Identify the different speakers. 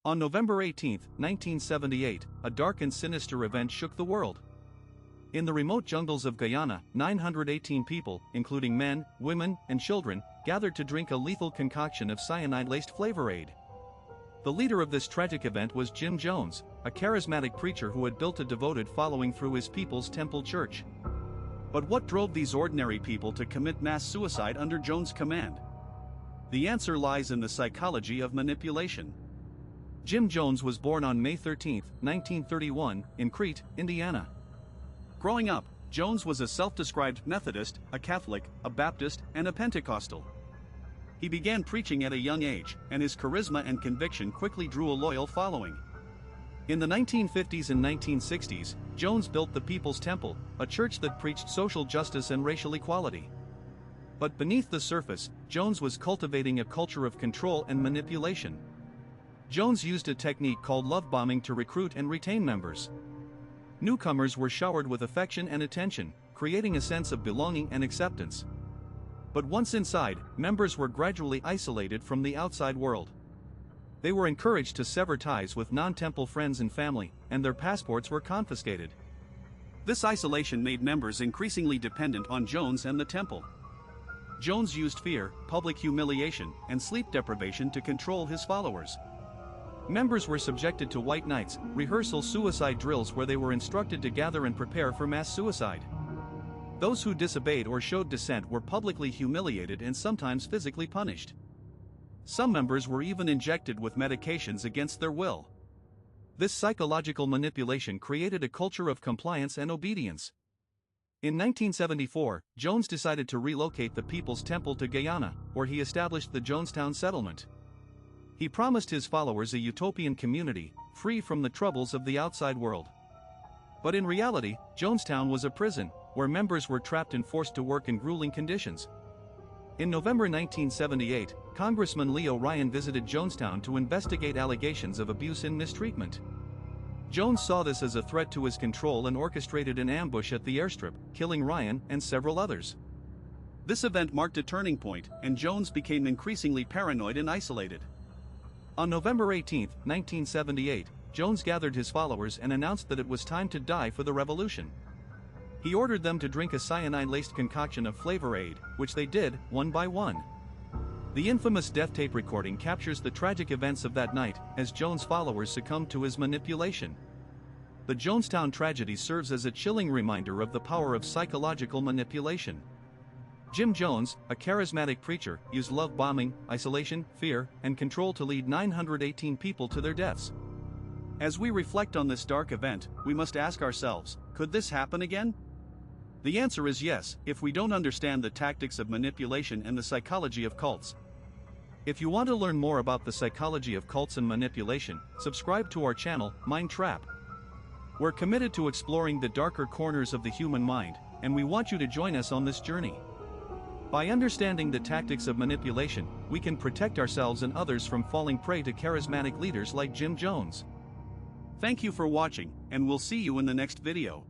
Speaker 1: On November 18, 1978, a dark and sinister event shook the world. In the remote jungles of Guyana, 918 people, including men, women, and children, gathered to drink a lethal concoction of cyanide-laced Flavor Aid. The leader of this tragic event was Jim Jones, a charismatic preacher who had built a devoted following through his People's Temple Church. But what drove these ordinary people to commit mass suicide under Jones' command? The answer lies in the psychology of manipulation. Jim Jones was born on May 13, 1931, in Crete, Indiana. Growing up, Jones was a self-described Methodist, a Catholic, a Baptist, and a Pentecostal. He began preaching at a young age, and his charisma and conviction quickly drew a loyal following. In the 1950s and 1960s, Jones built the People's Temple, a church that preached social justice and racial equality. But beneath the surface, Jones was cultivating a culture of control and manipulation. Jones used a technique called love bombing to recruit and retain members. Newcomers were showered with affection and attention, creating a sense of belonging and acceptance. But once inside, members were gradually isolated from the outside world. They were encouraged to sever ties with non-temple friends and family, and their passports were confiscated. This isolation made members increasingly dependent on Jones and the temple. Jones used fear, public humiliation, and sleep deprivation to control his followers. Members were subjected to white nights, rehearsal suicide drills where they were instructed to gather and prepare for mass suicide. Those who disobeyed or showed dissent were publicly humiliated and sometimes physically punished. Some members were even injected with medications against their will. This psychological manipulation created a culture of compliance and obedience. In 1974, Jones decided to relocate the People's Temple to Guyana, where he established the Jonestown settlement. He promised his followers a utopian community, free from the troubles of the outside world. But in reality, Jonestown was a prison, where members were trapped and forced to work in grueling conditions. In November 1978, Congressman Leo Ryan visited Jonestown to investigate allegations of abuse and mistreatment. Jones saw this as a threat to his control and orchestrated an ambush at the airstrip, killing Ryan and several others. This event marked a turning point, and Jones became increasingly paranoid and isolated. On November 18, 1978, Jones gathered his followers and announced that it was time to die for the revolution. He ordered them to drink a cyanide-laced concoction of Flavor Aid, which they did, one by one. The infamous death tape recording captures the tragic events of that night, as Jones' followers succumbed to his manipulation. The Jonestown tragedy serves as a chilling reminder of the power of psychological manipulation. Jim Jones, a charismatic preacher, used love bombing, isolation, fear, and control to lead 918 people to their deaths. As we reflect on this dark event, we must ask ourselves, could this happen again? The answer is yes, if we don't understand the tactics of manipulation and the psychology of cults. If you want to learn more about the psychology of cults and manipulation, subscribe to our channel, Mind Trap. We're committed to exploring the darker corners of the human mind, and we want you to join us on this journey. By understanding the tactics of manipulation, we can protect ourselves and others from falling prey to charismatic leaders like Jim Jones. Thank you for watching, and we'll see you in the next video.